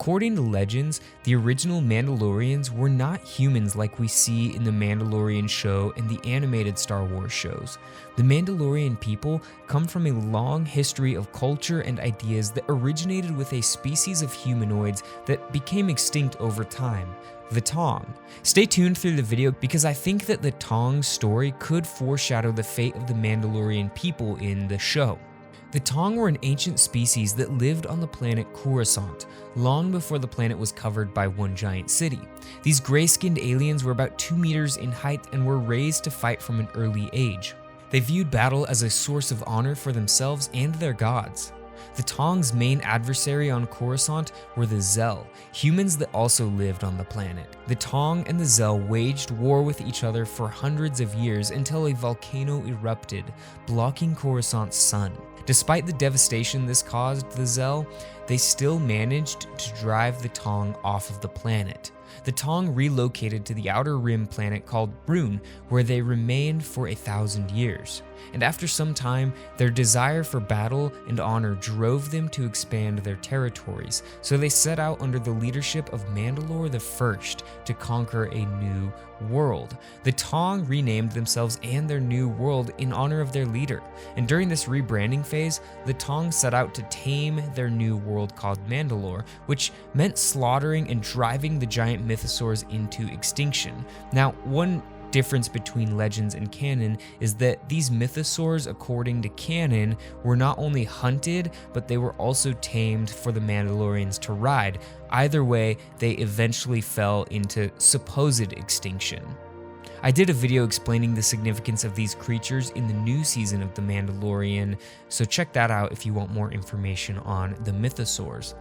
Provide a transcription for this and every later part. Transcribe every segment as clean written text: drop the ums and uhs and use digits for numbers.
According to legends, the original Mandalorians were not humans like we see in the Mandalorian show and the animated Star Wars shows. The Mandalorian people come from a long history of culture and ideas that originated with a species of humanoids that became extinct over time, the Taung. Stay tuned through the video because I think that the Taung story could foreshadow the fate of the Mandalorian people in the show. The Taung were an ancient species that lived on the planet Coruscant, long before the planet was covered by one giant city. These gray-skinned aliens were about 2 meters in height and were raised to fight from an early age. They viewed battle as a source of honor for themselves and their gods. The Taung's main adversary on Coruscant were the Zhell, humans that also lived on the planet. The Taung and the Zhell waged war with each other for hundreds of years until a volcano erupted, blocking Coruscant's sun. Despite the devastation this caused the Zhell, they still managed to drive the Taung off of the planet. The Taung relocated to the outer rim planet called Roon, where they remained for 1,000 years. And after some time, their desire for battle and honor drove them to expand their territories, so they set out under the leadership of Mandalore I to conquer a new world. The Taung renamed themselves and their new world in honor of their leader, and during this rebranding phase, the Taung set out to tame their new world called Mandalore, which meant slaughtering and driving the giant Mythosaurs into extinction. Now, one difference between legends and canon is that these Mythosaurs, according to canon, were not only hunted, but they were also tamed for the Mandalorians to ride. Either way, they eventually fell into supposed extinction. I did a video explaining the significance of these creatures in the new season of The Mandalorian, so check that out if you want more information on the Mythosaurs.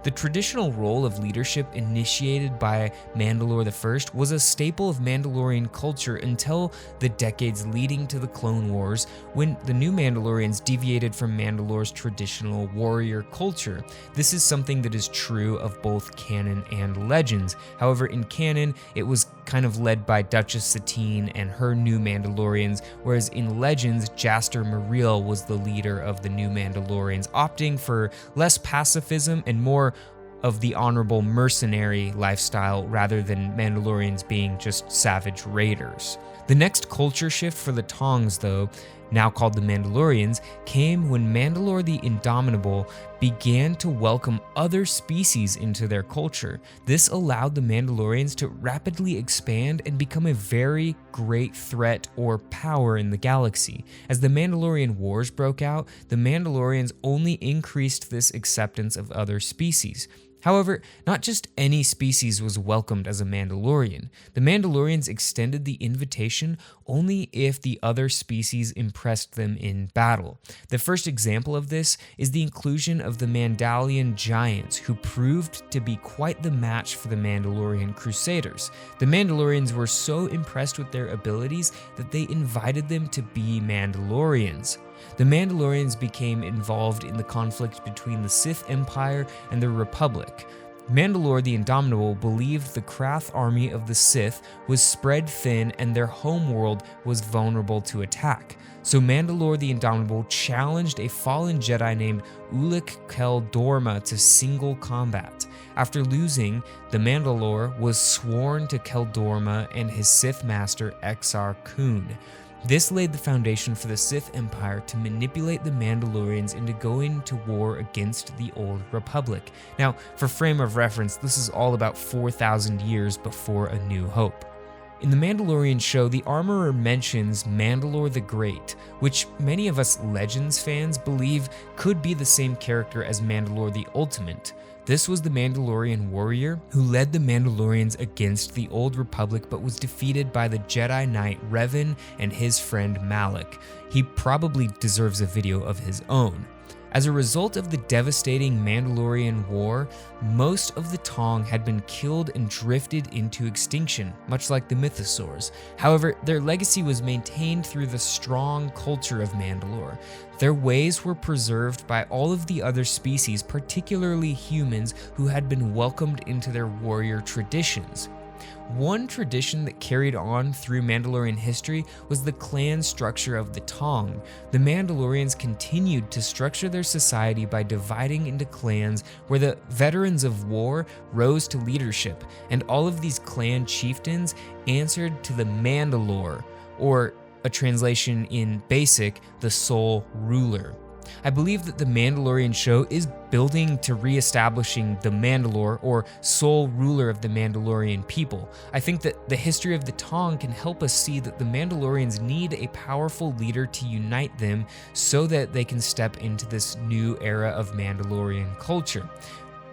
The traditional role of leadership initiated by Mandalore I was a staple of Mandalorian culture until the decades leading to the Clone Wars, when the new Mandalorians deviated from Mandalore's traditional warrior culture. This is something that is true of both canon and legends. However, in canon, it was kind of led by Duchess Satine and her new Mandalorians, whereas in legends, Jaster Muriel was the leader of the new Mandalorians, opting for less pacifism and more of the honorable mercenary lifestyle rather than Mandalorians being just savage raiders. The next culture shift for the Taungs, though, now called the Mandalorians, came when Mandalore the Indomitable began to welcome other species into their culture. This allowed the Mandalorians to rapidly expand and become a very great threat or power in the galaxy. As the Mandalorian Wars broke out, the Mandalorians only increased this acceptance of other species. However, not just any species was welcomed as a Mandalorian. The Mandalorians extended the invitation only if the other species impressed them in battle. The first example of this is the inclusion of the Mandalorian giants, who proved to be quite the match for the Mandalorian Crusaders. The Mandalorians were so impressed with their abilities that they invited them to be Mandalorians. The Mandalorians became involved in the conflict between the Sith Empire and the Republic. Mandalore the Indomitable believed the Krath army of the Sith was spread thin and their homeworld was vulnerable to attack. So Mandalore the Indomitable challenged a fallen Jedi named Ulic Kel Dorma to single combat. After losing, the Mandalore was sworn to Kel Dorma and his Sith master Exar Kun. This laid the foundation for the Sith Empire to manipulate the Mandalorians into going to war against the Old Republic. Now, for frame of reference, this is all about 4,000 years before A New Hope. In the Mandalorian show, the Armorer mentions Mandalore the Great, which many of us Legends fans believe could be the same character as Mandalore the Ultimate. This was the Mandalorian warrior who led the Mandalorians against the Old Republic but was defeated by the Jedi Knight Revan and his friend Malak. He probably deserves a video of his own. As a result of the devastating Mandalorian War, most of the Taung had been killed and drifted into extinction, much like the Mythosaurs. However, their legacy was maintained through the strong culture of Mandalore. Their ways were preserved by all of the other species, particularly humans who had been welcomed into their warrior traditions. One tradition that carried on through Mandalorian history was the clan structure of the Taung. The Mandalorians continued to structure their society by dividing into clans where the veterans of war rose to leadership, and all of these clan chieftains answered to the Mandalore, or a translation in basic, the sole ruler. I believe that the Mandalorian show is building to re-establishing the Mandalore, or sole ruler of the Mandalorian people. I think that the history of the Taung can help us see that the Mandalorians need a powerful leader to unite them so that they can step into this new era of Mandalorian culture.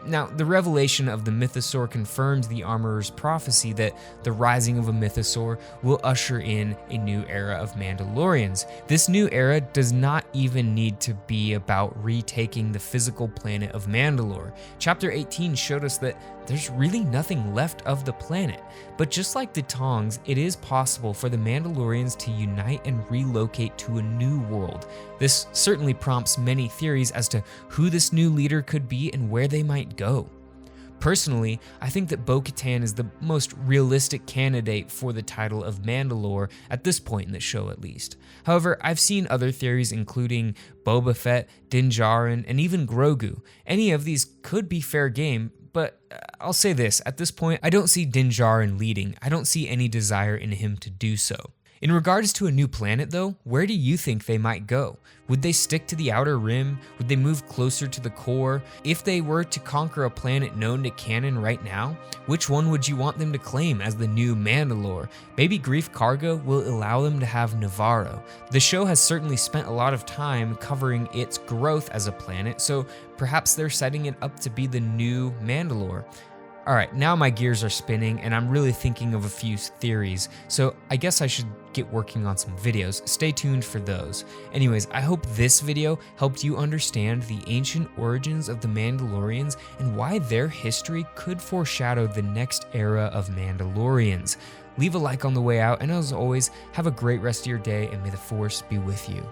Now, the revelation of the Mythosaur confirms the Armorer's prophecy that the rising of a Mythosaur will usher in a new era of Mandalorians. This new era does not even need to be about retaking the physical planet of Mandalore. Chapter 18 showed us that there's really nothing left of the planet. But just like the Taungs, it is possible for the Mandalorians to unite and relocate to a new world. This certainly prompts many theories as to who this new leader could be and where they might go. Personally, I think that Bo-Katan is the most realistic candidate for the title of Mandalore at this point in the show, at least. However, I've seen other theories including Boba Fett, Din Djarin, and even Grogu. Any of these could be fair game, but I'll say this, at this point, I don't see Din Djarin leading. I don't see any desire in him to do so. In regards to a new planet though, where do you think they might go? Would they stick to the outer rim? Would they move closer to the core? If they were to conquer a planet known to canon right now, which one would you want them to claim as the new Mandalore? Maybe Grief Karga will allow them to have Navarro. The show has certainly spent a lot of time covering its growth as a planet, so perhaps they're setting it up to be the new Mandalore. Alright, now my gears are spinning and I'm really thinking of a few theories, so I guess I should get working on some videos. Stay tuned for those. Anyways, I hope this video helped you understand the ancient origins of the Mandalorians and why their history could foreshadow the next era of Mandalorians. Leave a like on the way out, and as always, have a great rest of your day and may the Force be with you.